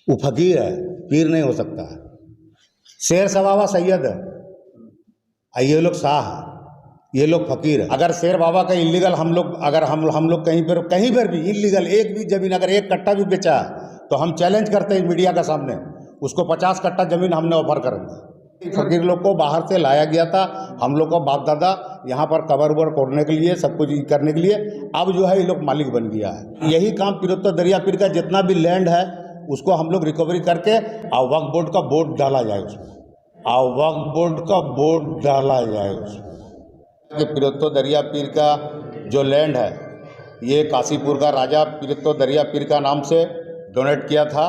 वो फकीर है, पीर नहीं हो सकता है। शेर सवावा सैयद है, ये लोग शाह है, ये लोग फकीर है। अगर शेर बाबा का इलीगल हम लोग अगर हम लोग कहीं पर भी इलीगल एक भी ज़मीन अगर एक कट्टा भी बेचा तो हम चैलेंज करते हैं मीडिया के सामने, उसको 50 कट्टा ज़मीन हमने ऑफर करेंगे। फकीर लोग को बाहर से लाया गया था, हम लोग को बाप दादा यहाँ पर कबर उबर कोड़ने के लिए सब कुछ करने के लिए, अब जो है ये लोग मालिक बन गया है। यही काम पिरोत्तर दरिया पीर का जितना भी लैंड है उसको हम लोग रिकवरी करके और वक्फ बोर्ड का बोर्ड डाला जाए उसमें, और वक्फ बोर्ड का बोर्ड डाला जाए उसमें कि पिरोत्तर दरिया पीर का जो लैंड है ये काशीपुर का राजा पिरोत्तर दरिया पीर का नाम से डोनेट किया था।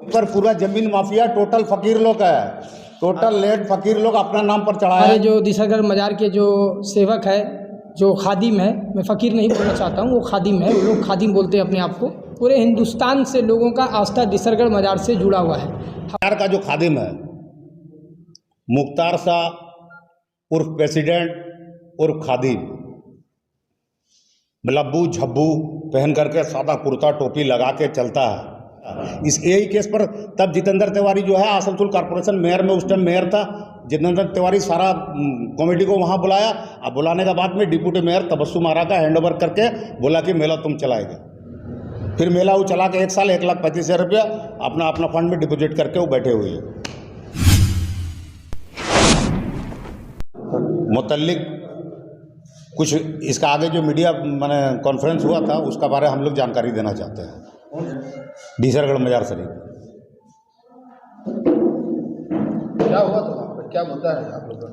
पर पूरा जमीन माफिया टोटल फकीर लोग है, टोटल लैंड फकीर लोग अपना नाम पर चढ़ाया है। जो दिसरगढ़ मजार के जो सेवक है, जो खादिम है, मैं फ़कीर नहीं बोलना चाहता हूँ, वो खादिम है, वो लोग खादिम बोलते हैं अपने आप को। पूरे हिंदुस्तान से लोगों का आस्था दिसरगढ़ मजार से जुड़ा हुआ है। मजार का जो खादिम है मुख्तार शाह उर्फ प्रेसिडेंट उर्फ खादिम, लब्बू झब्बू पहन करके सादा कुर्ता टोपी लगा के चलता है। इस यही केस पर तब जितेंद्र तिवारी जो है आसनसोल कॉर्पोरेशन मेयर में उस टाइम मेयर था, जितेंद्र तिवारी सारा कमेटी को वहाँ बुलाया। अब बुलाने के बाद में डिप्टी मेयर तबस्सुम आरा का हैंडओवर करके बोला कि मेला तुम चलाएगा। फिर मेला वो चला के 1 साल 1,35,000 रुपया अपना फंड में डिपॉजिट करके वो बैठे हुए हैं। मुतल्लिक कुछ इसका आगे जो मीडिया मैंने कॉन्फ्रेंस हुआ था उसका बारे हम लोग जानकारी देना चाहते हैं। दिसरगढ़ मजार शरीफ क्या हुआ तो वहाँ पर, क्या मुद्दा है आप लोग का?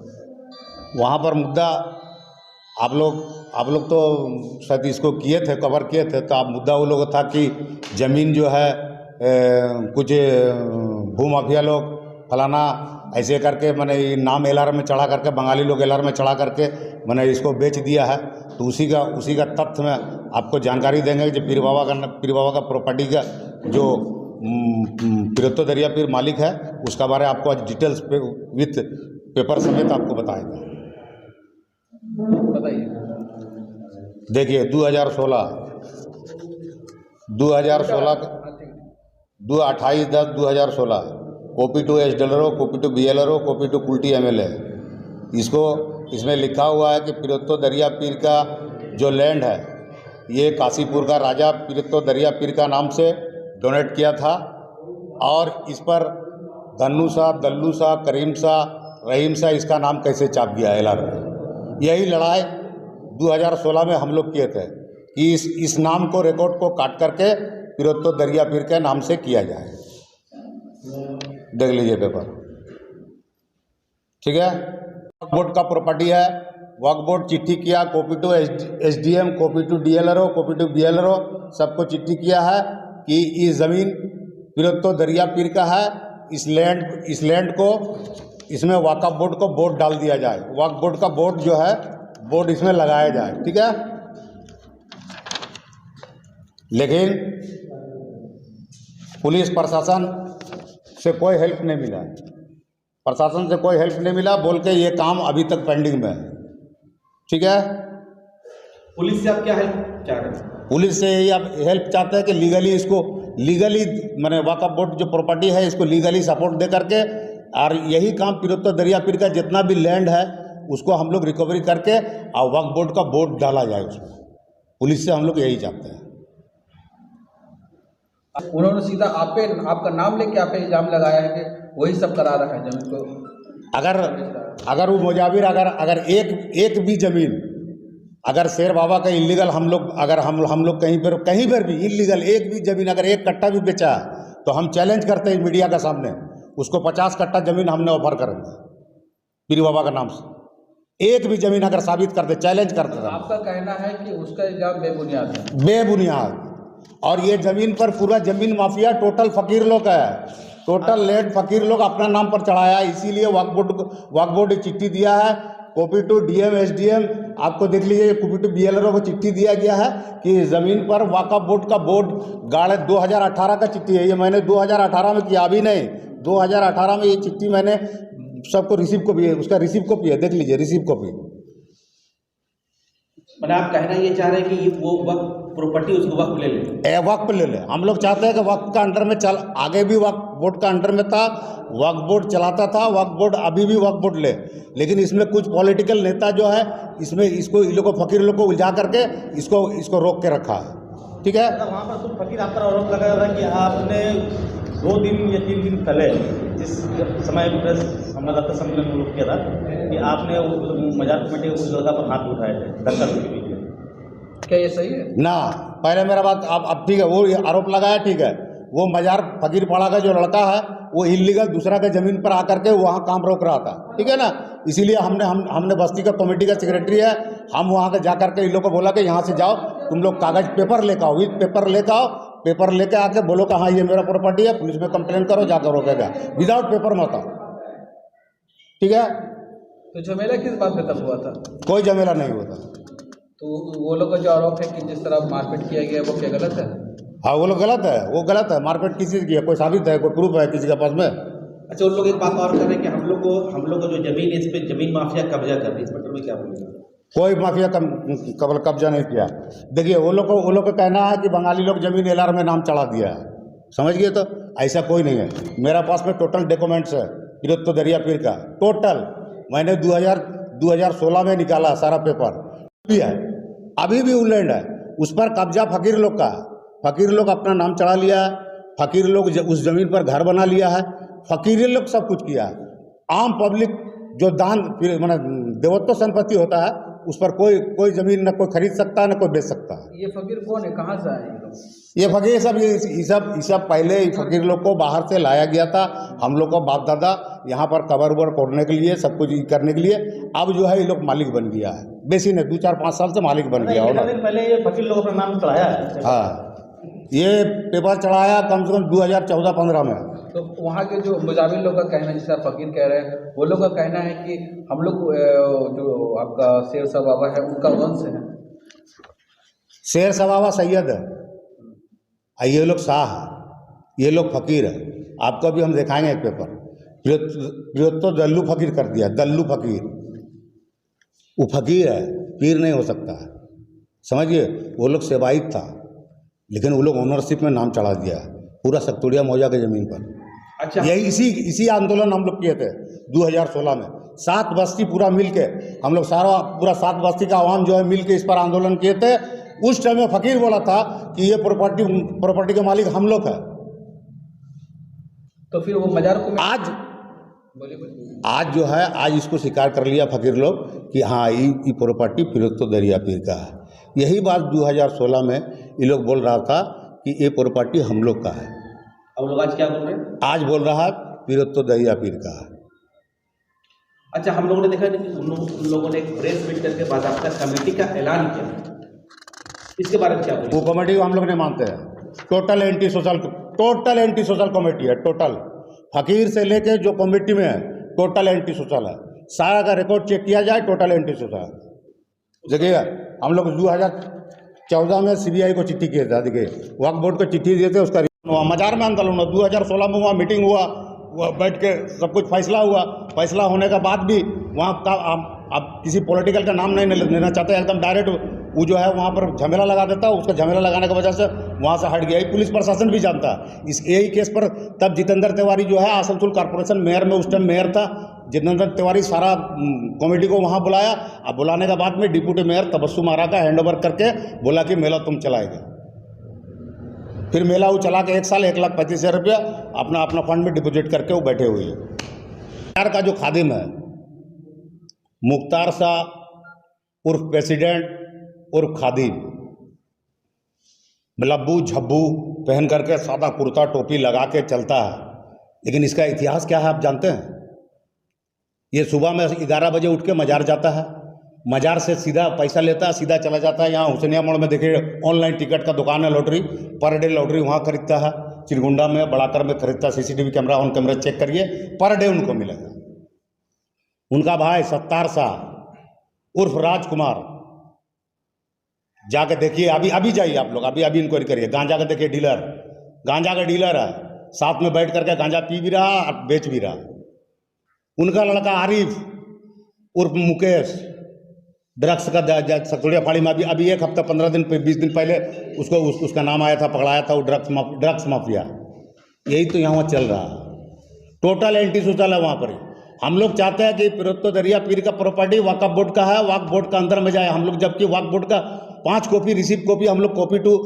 वहाँ पर मुद्दा आप लोग तो शायद इसको किए थे, कवर किए थे, तो आप मुद्दा वो लोग था कि ज़मीन जो है कुछ भूमाफिया लोग फलाना ऐसे करके मैंने नाम एलआर में चढ़ा करके, बंगाली लोग एलआर में चढ़ा करके मैंने इसको बेच दिया है। तो उसी का तथ्य में आपको जानकारी देंगे कि पीर बाबा का प्रॉपर्टी का जो पिरोत्तर दरिया पीर मालिक है उसका बारे आपको आज डिटेल्स पे विथ पेपर समेत आपको बताएगा। बताइए। देखिए 28/10/2016 copy to SDLRO, copy to BLRO, copy to Kulti MLA, इसमें लिखा हुआ है कि पिरोत्तर दरिया पीर का जो लैंड है ये काशीपुर का राजा पिरोत्तर दरिया पीर का नाम से डोनेट किया था, और इस पर धन्नू शाह, दल्लू शाह, करीम शाह, रहीम शाह इसका नाम कैसे छाप दिया एलआर में। यही लड़ाई 2016 में हम लोग किए थे कि इस नाम को रिकॉर्ड को काट करके पिरोत्तर दरिया पीर के नाम से किया जाए। देख लीजिए पेपर, ठीक है। वक्फ बोर्ड का प्रॉपर्टी है, वक्फ बोर्ड चिट्ठी किया, copy to SDM, copy to DLRO, copy to BLRO सबको चिट्ठी किया है कि ये ज़मीन पिरोत्तर दरिया पीर का है। इस लैंड को इसमें वक्फ बोर्ड को बोर्ड डाल दिया जाए, वक्फ बोर्ड का बोर्ड जो है बोर्ड इसमें लगाया जाए, ठीक है। लेकिन पुलिस प्रशासन से कोई हेल्प नहीं मिला, प्रशासन से कोई हेल्प नहीं मिला, बोल के ये काम अभी तक पेंडिंग में है, ठीक है। पुलिस से आप क्या हेल्प चाह रहे हैं? पुलिस से यही आप हेल्प चाहते हैं कि लीगली मैंने वक्फ बोर्ड जो प्रॉपर्टी है इसको लीगली सपोर्ट दे करके, और यही काम पिरोत्तर दरिया पीर का जितना भी लैंड है उसको हम लोग रिकवरी करके और वक्फ बोर्ड का बोर्ड डाला जाए उसमें। पुलिस से हम लोग यही चाहते हैं। उन्होंने सीधा आपका नाम लेके आप पे इल्जाम लगाया है कि वही सब करा रहा है जमीन को। अगर वो मुजाबिर अगर एक भी ज़मीन अगर शेर बाबा का इलीगल हम लोग कहीं पर भी इलीगल एक भी ज़मीन अगर एक कट्टा भी बेचा तो हम चैलेंज करते हैं मीडिया के सामने, उसको 50 कट्टा ज़मीन हमने ऑफर करेंगे पीर बाबा का नाम से। एक भी ज़मीन अगर साबित करते, चैलेंज करते हैं। आपका कहना है कि उसका इल्जाम बेबुनियाद है? बेबुनियाद। और ये ज़मीन पर पूरा जमीन माफिया टोटल फकीर लोग है, टोटल लैंड फकीर लोग अपना नाम पर चढ़ाया है। इसीलिए वक्फ बोर्ड चिट्ठी दिया है, कॉपी टू DM SDM आपको देख लीजिए, कॉपी टू BLRO को चिट्ठी दिया गया है कि ज़मीन पर वक्फ बोर्ड का बोर्ड गाड़े 2018 का चिट्ठी है। ये मैंने 2018 में किया, अभी नहीं, 2018 में ये चिट्ठी मैंने सबको रिसीव कॉपी है, उसका रिसीव कॉपी है, देख लीजिए रिसीव कॉपी। मतलब आप कहना ये चाह रहे हैं कि वो वक्त प्रॉपर्टी उसको वक्त ले ले। वक्फ ले ले। हम लोग चाहते हैं कि वक्फ का अंडर में चल, आगे भी वक्फ बोर्ड का अंडर में था, वक्फ बोर्ड चलाता था, वक्फ बोर्ड अभी भी वक्फ बोर्ड ले, लेकिन इसमें कुछ पॉलिटिकल नेता जो है इसमें इसको इन लोगों फकीर लोग को उलझा करके इसको रोक के रखा है। ठीक है। वहाँ पर तो फकीर आप पर आरोप लगा रहा है कि आपने 2 दिन या 3 दिन पहले जिस समय प्रेस संवाददाता सम्मेलन में किया था कि आपने मजार कमेटी उस लड़का पर हाथ उठाए थे दरकार की। क्या ये सही है? ना, पहले मेरा बात अब ठीक है, वो आरोप लगाया, ठीक है, वो मजार फकीर पाड़ा का जो लड़का है वो इलीगल दूसरा के ज़मीन पर आकर के वहाँ काम रोक रहा था। ठीक है ना, इसीलिए हमने बस्ती का कमेटी का सेक्रेटरी है, हम वहाँ के जा करके इन लोग को बोला कि यहाँ से जाओ, तुम लोग कागज़ पेपर लेकर आओ, विद पेपर लेकर आओ, पेपर लेके आके बोलो कि हाँ ये मेरा प्रॉपर्टी है, पुलिस में कंप्लेन करो, जाकर रोकेगा, विदाउट पेपर मत आओ। ठीक है। तो झमेला किस बात पे तब हुआ था? कोई झमेला नहीं होता। तो वो लोग का जो आरोप है कि जिस तरह मारपीट किया गया वो क्या गलत है? हाँ, वो लोग गलत है, वो गलत है। मारपीट किसी की है, कोई साबित है, कोई प्रूफ है किसी के पास में? अच्छा, उन लोग एक बात और कर रहे हैं कि हम लोग को जो जमीन है इस पर जमीन माफिया कब्जा कर रही है, इस पर में क्या बोलेगा? कोई माफिया कब्जा नहीं किया। देखिए, वो लोग का कहना है कि बंगाली लोग जमीन एलआर में नाम चढ़ा दिया है, समझ गए? तो ऐसा कोई नहीं है। मेरा पास में टोटल डॉक्यूमेंट्स है फिरोत्तो दरिया पीर का, टोटल मैंने 2016 में निकाला सारा पेपर भी है, अभी भी उलैंड है, उस पर कब्जा फकीर लोग का है। फकीर लोग अपना नाम चढ़ा लिया है, फकीर लोग उस जमीन पर घर बना लिया है, फकीर लोग सब कुछ किया है। आम पब्लिक जो दान माने देवत्व संपत्ति होता है उस पर कोई जमीन न कोई खरीद सकता है न कोई बेच सकता है। ये फकीर कौन है, कहाँ से आए ये लोग? ये फकीर सब ये सब पहले फकीर लोग को बाहर से लाया गया था। हम लोग को बाप दादा यहाँ पर कबर उबर खोदने के लिए, सब कुछ करने के लिए, अब जो है ये लोग मालिक बन गया है। बेसी ने 2-4-5 साल से मालिक बन गया होगा। पहले ये फकीर लोग अपना नाम चढ़ाया है। हाँ, ये पेपर चढ़ाया कम से कम 2014-15 में। तो वहाँ के जो मुजामिल लोग का कहना है, जैसा फकीर कह रहे हैं, वो लोग का कहना है कि हम लोग जो आपका शेर शाह बाबा है उनका वंश है। शेर शाह बाबा सैयद है, ये लोग शाह है, ये लोग फकीर है। आपको भी हम दिखाएंगे एक पेपर, तो दल्लू फकीर कर दिया, दल्लू फकीर। वो फकीर है, पीर नहीं हो सकता है, समझिए? वो लोग सेवायत था, लेकिन वो लोग ओनरशिप में नाम चढ़ा दिया पूरा सख्तुड़िया मौजा के ज़मीन पर। अच्छा, यही इसी आंदोलन हम लोग किए थे 2016 में। 7 बस्ती पूरा मिल के हम लोग पूरा 7 बस्ती का आवाम जो है मिल के इस पर आंदोलन किए थे। उस टाइम में फकीर बोला था कि ये प्रॉपर्टी के मालिक हम लोग है। तो फिर वो मजार को आज बोलिए आज जो है, आज इसको स्वीकार कर लिया फकीर लोग कि हाँ ये प्रॉपर्टी फिरोत्तो दरिया पीर का है। यही बात 2016 में ये लोग बोल रहा था कि ये प्रॉपर्टी हम लोग का है। अब लोग आज क्या बोल रहे हैं? आज बोल रहा है फिरोत्तो दरिया पीर का है। अच्छा, हम लोगों ने देखा कि उन लोगों ने एक प्रेस मीट करके बाकायदा कमेटी का ऐलान किया, इसके बारे में क्या बोलेंगे? वो कमेटी को हम लोग नहीं मानते हैं। टोटल एंटी सोशल कमेटी है। टोटल फकीर से लेके जो कमेटी में है टोटल एंटी सोशल है। सारा का रिकॉर्ड चेक किया जाए, टोटल एंटी सोशल है। देखिएगा, हम लोग 2014 में सीबीआई को चिट्ठी किए थे। देखिए, वक्फ बोर्ड को चिट्ठी दिए थे, उसका मजार में आंदोलन हुआ 2016 में, वहाँ मीटिंग हुआ, वह बैठ के सब कुछ फैसला हुआ। फैसला होने के बाद भी वहाँ का अब किसी पॉलिटिकल का नाम नहीं लेना चाहते, एकदम डायरेक्ट वो जो है वहाँ पर झमेला लगा देता है। उसका झमेला लगाने की वजह से वहाँ से हट गया। पुलिस प्रशासन भी जानता है इस यही केस पर। तब जितेंद्र तिवारी जो है आसनसोल कॉर्पोरेशन मेयर में उस टाइम मेयर था, जितेंद्र तिवारी सारा कमेटी को वहाँ बुलाया। अब बुलाने के बाद में डिप्टी मेयर तबस्सुम आरा का हैंड ओवर करके बोला कि मेला तुम चलाएगा। फिर मेला वो चला के 1 साल 1,35,000 रुपया अपना फंड में डिपॉजिट करके वो बैठे हुए हैं। बिहार का जो खादिम है मुख्तार शाह उर्फ प्रेसिडेंट उर्फ खादिम, लब्बू झब्बू पहन करके सादा कुर्ता टोपी लगा के चलता है। लेकिन इसका इतिहास क्या है आप जानते हैं? ये सुबह में 11 बजे उठ के मजार जाता है, मजार से सीधा पैसा लेता है, सीधा चला जाता है। यहाँ हुसैनिया मोड़ में देखिए ऑनलाइन टिकट का दुकान है, लॉटरी पर डे लॉटरी वहाँ खरीदता है। चिरगुंडा में बड़ाकर में खरीदता, CCTV camera on camera check करिए, पर डे उनको मिलेगा। उनका भाई सत्तार शाह उर्फ राजकुमार, जाके देखिए, अभी जाइए आप लोग, अभी इंक्वायरी करिए। गांजा का देखिए डीलर, गांजा का डीलर है, साथ में बैठ करके गांजा पी भी रहा और बेच भी रहा। उनका लड़का आरिफ उर्फ मुकेश ड्रग्स का सतोड़िया फाड़ी में अभी 1 हफ्ता 15 दिन 20 दिन पहले उसका नाम आया था, पकड़ाया था, वो ड्रग्स माफिया। यही तो यहाँ चल रहा है, टोटल एंटी सोशल है वहाँ पर। हम लोग चाहते हैं कि फिरोजपुर दरिया पीर का प्रॉपर्टी वक्फ बोर्ड का है, वक्फ बोर्ड का अंदर में जाए हम लोग, जबकि वक्फ बोर्ड का 5 कॉपी रिसीव कॉपी हम लोग copy to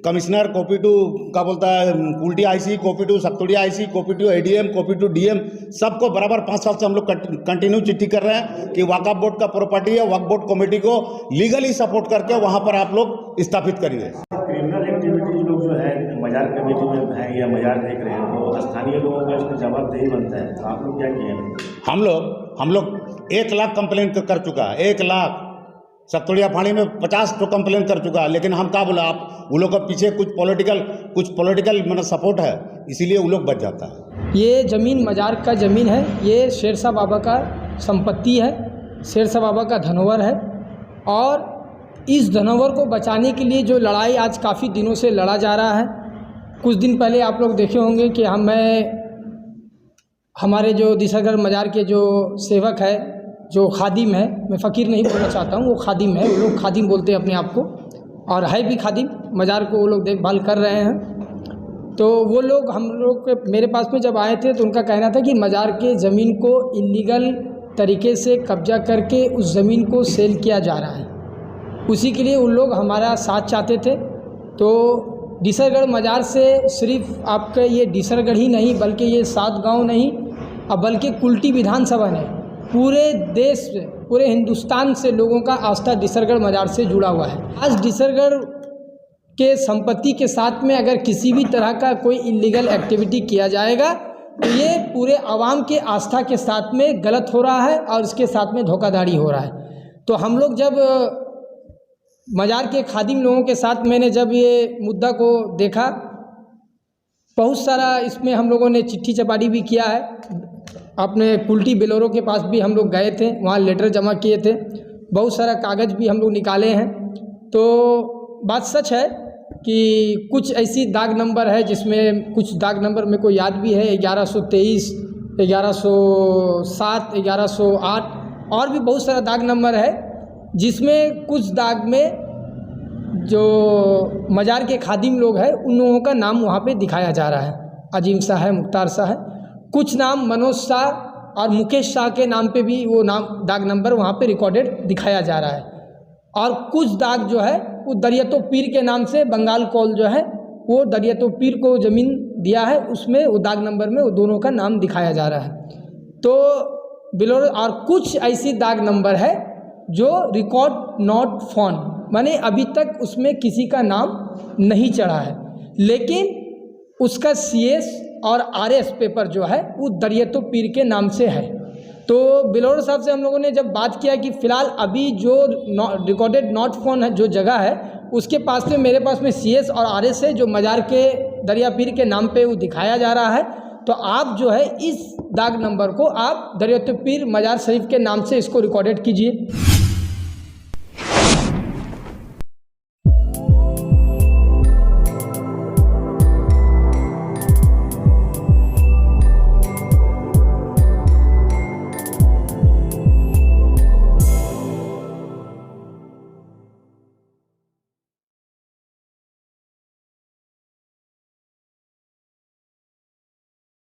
commissioner, copy to क्या बोलता है Kulti IC, copy to Satodia IC, copy to ADM, copy to DM, सबको बराबर 5 साल से हम लोग कंटिन्यू चिट्ठी कर रहे हैं कि वक्फ बोर्ड का प्रॉपर्टी है, वक्फ बोर्ड कमेटी को लीगली सपोर्ट करके वहाँ पर आप लोग स्थापित करिए। क्रिमिनल एक्टिविटीज लोग जो है मजार कमेटी में है या मजार देख रहे हैं, तो स्थानीय लोगों का इसमें जवाबदेही बनता है, तो आप लोग क्या किए? हम लोग 1 लाख कंप्लेन कर चुका है, 1 लाख। सतोड़िया फाड़ी में 50 तो कंप्लेन कर चुका है, लेकिन हम क्या बोला, आप वो लोग के पीछे कुछ पॉलिटिकल मतलब सपोर्ट है, इसीलिए वो लोग बच जाता है। ये ज़मीन मजार का ज़मीन है, ये शेरशाह बाबा का संपत्ति है, शेरशाह बाबा का धरोहर है। और इस धरोहर को बचाने के लिए जो लड़ाई आज काफ़ी दिनों से लड़ा जा रहा है, कुछ दिन पहले आप लोग देखे होंगे कि हमारे जो दिसरगढ़ मजार के जो सेवक है, जो खादिम है, मैं फ़कीर नहीं बोलना चाहता हूँ, वो खादिम है, वो लोग खादिम बोलते हैं अपने आप को, और है भी खादिम, मजार को वो लोग देखभाल कर रहे हैं। तो वो लोग हम लोग के मेरे पास में जब आए थे तो उनका कहना था कि मजार के ज़मीन को इलीगल तरीके से कब्जा करके उस ज़मीन को सेल किया जा रहा है, उसी के लिए उन लोग हमारा साथ चाहते थे। तो डिसरगढ़ मजार से सिर्फ आपका ये डिसरगढ़ ही नहीं, बल्कि ये 7 गांव नहीं, अब बल्कि कुल्टी विधानसभा ने पूरे देश में, पूरे हिंदुस्तान से लोगों का आस्था डिसरगढ़ मजार से जुड़ा हुआ है। आज डिसरगढ़ के संपत्ति के साथ में अगर किसी भी तरह का कोई इलीगल एक्टिविटी किया जाएगा तो ये पूरे आवाम के आस्था के साथ में गलत हो रहा है और इसके साथ में धोखाधड़ी हो रहा है। तो हम लोग जब मजार के खादिम लोगों के साथ मैंने जब ये मुद्दा को देखा, बहुत सारा इसमें हम लोगों ने चिट्ठी चपाटी भी किया है, अपने कुल्टी बेलोरो के पास भी हम लोग गए थे, वहाँ लेटर जमा किए थे, बहुत सारा कागज़ भी हम लोग निकाले हैं। तो बात सच है कि कुछ ऐसी दाग नंबर है जिसमें कुछ दाग नंबर मेरे को याद भी है, 1123, 1107, 1108 और भी बहुत सारा दाग नंबर है, जिसमें कुछ दाग में जो मजार के खादिम लोग हैं उन लोगों का नाम वहाँ पे दिखाया जा रहा है। अजीम शाह है, मुख्तार शाह है, कुछ नाम मनोज शाह और मुकेश शाह के नाम पे भी वो नाम दाग नंबर वहाँ पे रिकॉर्डेड दिखाया जा रहा है। और कुछ दाग जो है वो दरियातो पीर के नाम से बंगाल कॉल जो है वो दरियातो पीर को ज़मीन दिया है, उसमें वो दाग नंबर में वो दोनों का नाम दिखाया जा रहा है। तो बिलोर और कुछ ऐसी दाग नंबर है जो रिकॉर्ड नॉट फाउंड, माने अभी तक उसमें किसी का नाम नहीं चढ़ा है, लेकिन उसका CS और RS पेपर जो है वो दरियातो पीर के नाम से है। तो बिलोर साहब से हम लोगों ने जब बात किया कि फ़िलहाल अभी जो रिकॉर्डेड नॉट फाउंड है जो जगह है उसके पास में मेरे पास में CS और RS है जो मजार के दरिया पीर के नाम पे वो दिखाया जा रहा है, तो आप जो है इस दाग नंबर को आप दरियातो पीर मजार शरीफ के नाम से इसको रिकॉर्डेड कीजिए।